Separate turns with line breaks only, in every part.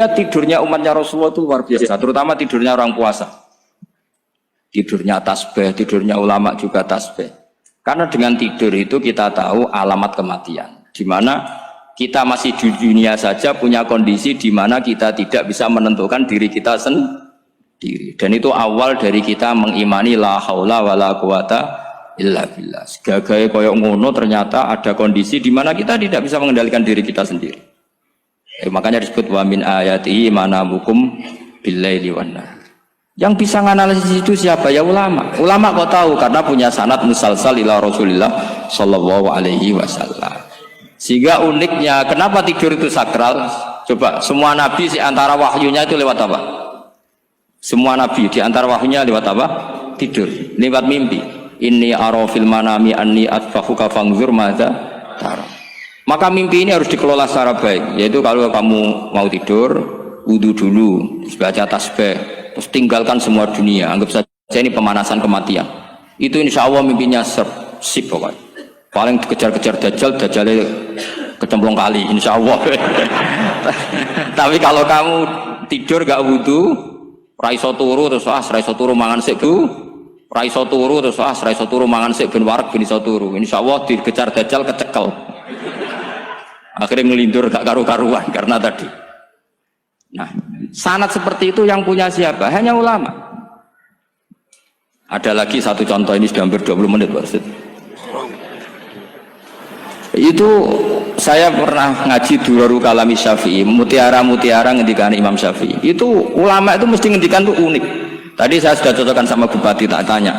tidurnya umatnya Rasulullah itu luar biasa, terutama tidurnya orang puasa. Tidurnya tasbih, tidurnya ulama juga tasbih. Karena dengan tidur itu kita tahu alamat kematian. Di mana kita masih di dunia saja punya kondisi di mana kita tidak bisa menentukan diri kita sendiri. Dan itu awal dari kita mengimani la haula wala quwata illa billah. Segagai koyok ngono ternyata ada kondisi di mana kita tidak bisa mengendalikan diri kita sendiri. Makanya disebut wa min ayatihi manamukum billaili wan nahar. Yang bisa menganalisis itu siapa? Ya ulama. Ulama kok tahu karena punya sanad musalsal ila Rasulillah sallallahu alaihi wasallam. Sehingga uniknya kenapa tidur itu sakral? Coba semua nabi di antara wahyunya itu lewat apa? Semua nabi di antara wahyunya lewat apa? Tidur, lewat mimpi. Inni ara fil manami anni atfahuka fangzur madza tara. Maka mimpi ini harus dikelola secara baik, yaitu kalau kamu mau tidur, wudu dulu, baca tasbih, terus tinggalkan semua dunia, anggap saja ini pemanasan kematian. Itu insya Allah mimpinya sip pokoknya. Paling dikejar-kejar Dajjalnya kecemplung kali, insya Allah. Tapi kalau kamu tidur gak wudu, raiso turu terus raiso turu mangan sik bu, raiso turu terus raiso turu mangan sik ben wareg ben iso turu. Insya Allah dikejar Dajjal kecekel. Akhirnya ngelindur gak karu-karuan karena tadi. Nah, sanad seperti itu yang punya siapa? Hanya ulama. Ada lagi satu contoh, ini sudah hampir 20 menit Pak Ustaz. Itu saya pernah ngaji Durarul Kalami Syafi'i, mutiara-mutiara ngendikan Imam Syafi'i. Itu ulama itu mesti ngendikan tuh unik. Tadi saya sudah cocokkan sama Bupati, tak tanya.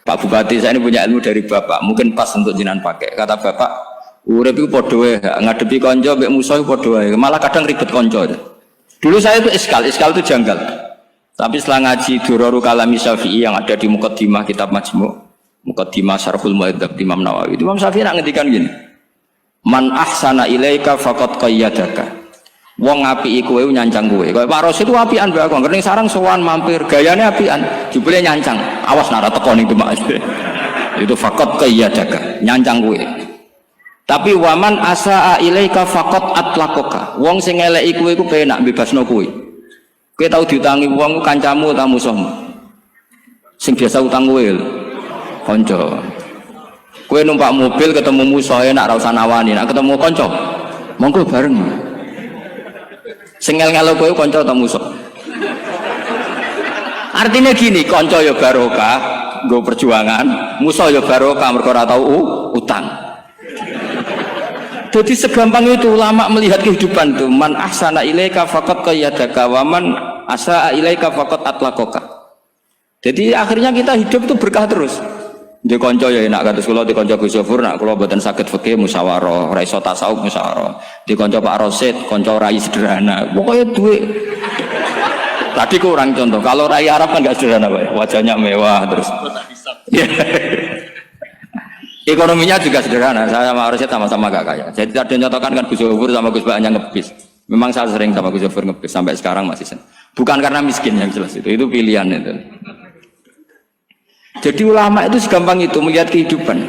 Pak Bupati, saya ini punya ilmu dari Bapak, mungkin pas untuk jenengan pakai. Kata Bapak, urip iku padha wae, ngadepi kanca mbek musuh iku padha wae. Malah kadang ribet kanca. Dulu saya itu iskal itu janggal. Tapi setelah ngaji Durarul Kalami Syafi'i yang ada di Muqaddimah kitab Majmu', Muqaddimah Syarhul Mu'adzab Imam Nawawi. Imam Syafi'i nak ngendikan gini. Man ahsana ilaika faqad qayyadaka. Wong apiki kowe nyancang kowe. Kaya Pak Rosid itu apian mbak aku. Ngerti sarang sowan mampir, gayane apian. Jebule nyancang. Awas nara teko ning Demak. Itu faqad qayyadaka, nyancang kowe. Tapi waman asaa ilaika faqat atlaqaka. Wong sing eleki kowe iku penak bebasno kowe. Kowe tau diutangi wong kancamu ta musuhmu? Sing biasa utang kowe lho. Kanca. Kowe numpak mobil ketemu musuh enak ra usah nawani, nek ketemu kanca monggo bareng. Sing ngel-ngelo kowe kanca ta musuh? Artinya gini, kanca ya barokah, nggo perjuangan, musuh ya barokah mergo ora tau utang. Jadi segampang itu ulama melihat kehidupan tuh. Man ahsana ilaika faqad qayyadaka wa man asaa ilaika faqad atlaqaka. Jadi akhirnya kita hidup itu berkah terus. Di kanca ya enak kados kula di kanca Gus Yofur nak kula mboten saged fikih musyawarah, ra iso tasawuf musyawarah. Di kanca Pak Rosid, kanca rai sederhana. Pokoknya duit. Tadi kurang contoh. Kalau rai Arab kan enggak sederhana, Pak. Wajahnya mewah terus. Ekonominya juga sederhana. Saya sama Rosid sama-sama gak kaya. Saya tidak ada nyontohkan kan Gus Yofur sama Gus Baknya ngebis. Memang saya sering sama Gus Yofur ngebis sampai sekarang masih sen. Bukan karena miskin yang jelas itu pilihan itu. Jadi ulama itu segampang itu melihat kehidupan.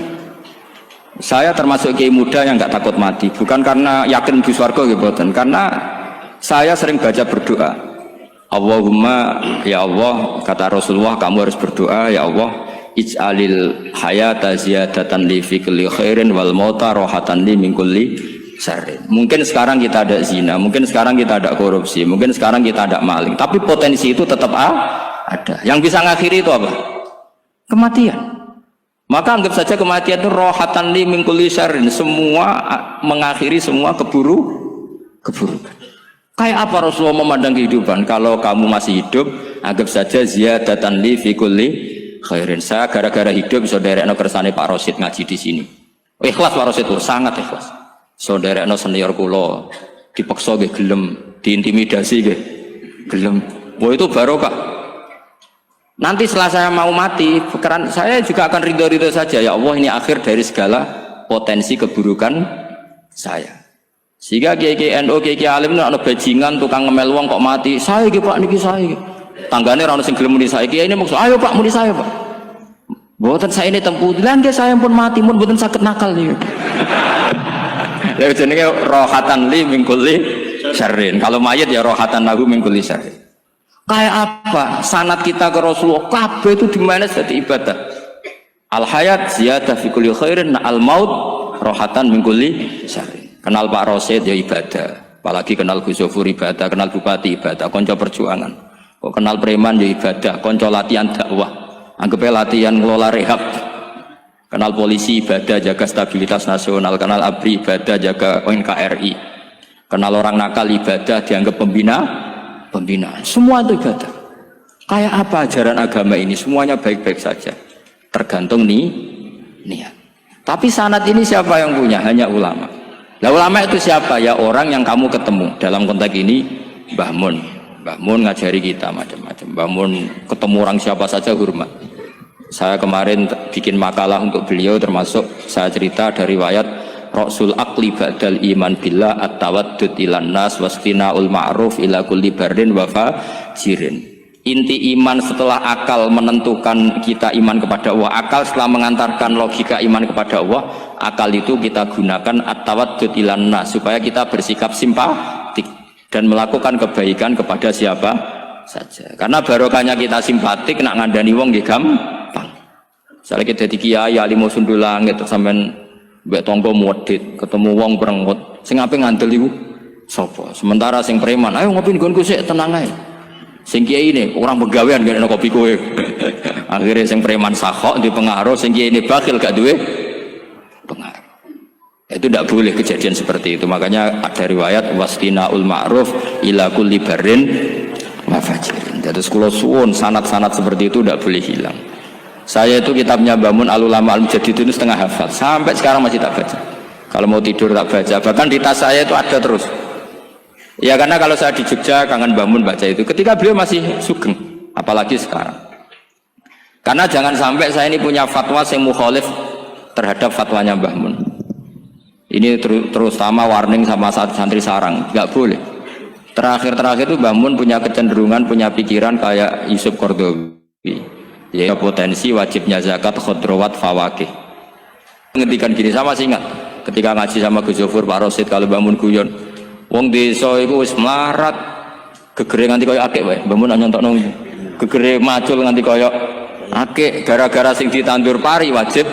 Saya termasuk kiai muda yang nggak takut mati, bukan karena yakin di surga gitu, karena saya sering baca berdoa. Allahumma ya Allah, kata Rasulullah, kamu harus berdoa ya Allah, ij'alil hayata ziyadatan li fi kulli khairin wal mauta rohatan li min kulli syarrin. Mungkin sekarang kita ada zina, mungkin sekarang kita ada korupsi, mungkin sekarang kita ada maling, tapi potensi itu tetap ada. Yang bisa ngakhiri itu apa? Kematian. Maka anggap saja kematian itu rohatan li min kulli syarrin, semua mengakhiri semua keburukan. Kayak apa Rasulullah memandang kehidupan? Kalau kamu masih hidup, anggap saja ziyadatan li fi kulli khairin. Saya gara-gara hidup saudaranya kersane Pak Rosid ngaji di sini. Ikhlas Pak Rosid itu sangat ikhlas. Saudaranya senior kula dipaksa nggih gelem, diintimidasi nggih gelem. Wah itu barokah. Nanti setelah saya mau mati, pikiran saya juga akan ridho-ridho saja. Ya Allah, ini akhir dari segala potensi keburukan saya. Sehingga kiai-kiai NU, kiai-kiai alim itu ada bajingan, tukang ngemel wong kok mati. Saya gitu Pak, niki saya. Tanggane ra ono sing gelem muni saya. Kiai ini maksud, ayo Pak, muni saya Pak. Mboten saya ini tempuh. Lan saya pun mati, pun mboten saged nakal nih. Ya jenenge rohatan li min kulli syarrin. Kalau mayit ya rohatan lahu min kulli syarrin. Kayak apa? Sanad kita ke Rasulullah kabeh itu dimana jadi ibadah. Al hayat ziyadah fi kulli khairin, al maut rohatan min kulli syarrin. Kenal Pak Rosid ya ibadah. Apalagi kenal Gus Zofur ibadah, kenal Bupati ibadah, konco perjuangan. Kok kenal preman ya ibadah, konco latihan dakwah. Anggapnya latihan ngelola rehab. Kenal polisi ibadah, jaga stabilitas nasional. Kenal ABRI ibadah, jaga NKRI. Kenal orang nakal ibadah, dianggap pembinaan. Semua itu ibadah. Kayak apa ajaran agama ini? Semuanya baik-baik saja. Tergantung niat. Tapi sanad ini siapa yang punya? Hanya ulama. Nah ulama itu siapa? Ya orang yang kamu ketemu. Dalam konteks ini Mbah Mun. Mbah Mun ngajari kita macam-macam. Mbah Mun ketemu orang siapa saja hormat. Saya kemarin bikin makalah untuk beliau, termasuk saya cerita dari riwayat Rasul Aqli Ba'dal Iman Billah At-Tawaddud ilan nas wastina'ul ma'ruf ila kulli barrin wa fajirin. Inti iman setelah akal menentukan kita iman kepada Allah, akal setelah mengantarkan logika iman kepada Allah, akal itu kita gunakan at-tawaddud ilan nas supaya kita bersikap simpatik dan melakukan kebaikan kepada siapa saja. Karena barokahnya kita simpatik nak ngandani wong nggih gampang. Misalnya kita di kiai alim sundul langit sampean mbek tangga modit ketemu wong perengut sing ape ngandel iku sapa? Sementara sing preman ayo ngopi nggonku sik tenang ae. Sing kiai ini orang pegawean gak ada kopi kowe. Akhirnya sing preman sakhok di pengaruh, sing kiai ini bakhil gak duwe pengaruh. Itu tidak boleh kejadian seperti itu. Makanya ada riwayat wastina'ul ma'ruf ila kulli barrin wa fajirin. Jadi kula suwun sanad-sanad seperti itu tidak boleh hilang. Saya itu kitabnya Bamun Al-Ulama Al-Mujaddid itu setengah hafal. Sampai sekarang masih tak baca. Kalau mau tidur tak baca. Bahkan di tas saya itu ada terus. Ya karena kalau saya di Jogja kangen Mbah Mun baca itu ketika beliau masih sugeng, apalagi sekarang. Karena jangan sampai saya ini punya fatwa yang mukhalif terhadap fatwanya Mbah Mun. Ini terutama warning sama santri sarang, nggak boleh. Terakhir itu Mbah Mun punya kecenderungan, punya pikiran kayak Yusuf Qaradawi. Ya potensi wajibnya zakat khodrowat fawakih. Ngendikan gini sama sih ingat ketika ngaji sama Gus Zofur Pak Rosid kalau Mbah Mun guyon. Wong desa iku wis melarat gegere nganti kaya akeh wae. Mbah Mun nyontokno gegere macul nganti kaya akeh gara-gara sing ditandur pari wajib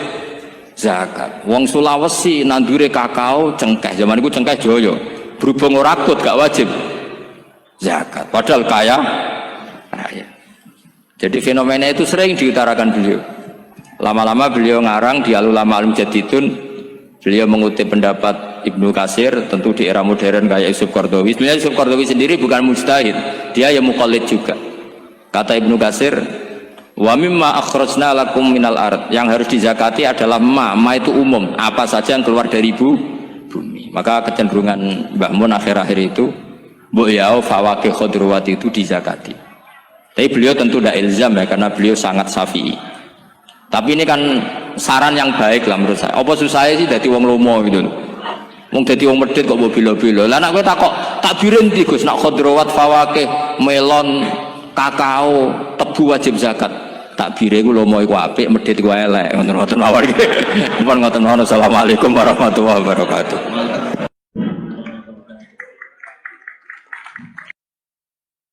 zakat. Wong Sulawesi nandure kakao cengkeh. Zaman iku cengkeh Jaya. Berhubung ora akut gak wajib zakat. Padahal kaya raya. Jadi fenomena itu sering diutarakan beliau. Lama-lama beliau ngarang di Al-Ulama Al-Mujaddidun. Beliau mengutip pendapat Ibnu Katsir, tentu di era modern kayak Yusuf Qaradawi. Sebenarnya Yusuf Qaradawi sendiri bukan mujtahid, dia ya muqallid juga. Kata Ibnu Katsir, wa mimma akhrajna lakum minal ard, yang harus dizakati adalah ma itu umum, apa saja yang keluar dari bumi. Maka kecenderungan Mbah Mun akhir-akhir itu mbok yao fawaqih khudrawat itu dizakati. Tapi beliau tentu tidak ilzam ya, karena beliau sangat syafi'i. Tapi ini kan saran yang baik lah menurut saya. Apa susah sih dadi wong lomo gitu. Wong dadi wong medhit kok mbok bilo-bilo. Lah nek kowe takok takbirin ndi Gus, nak khudrawat fawaqih, melon, kakao, tebu wajib zakat. Takbire iku lomo iku apik, medhit iku elek. Ngoten-ngoten mawon iki. Mumpun ngoten mawon. Assalamualaikum warahmatullahi wabarakatuh.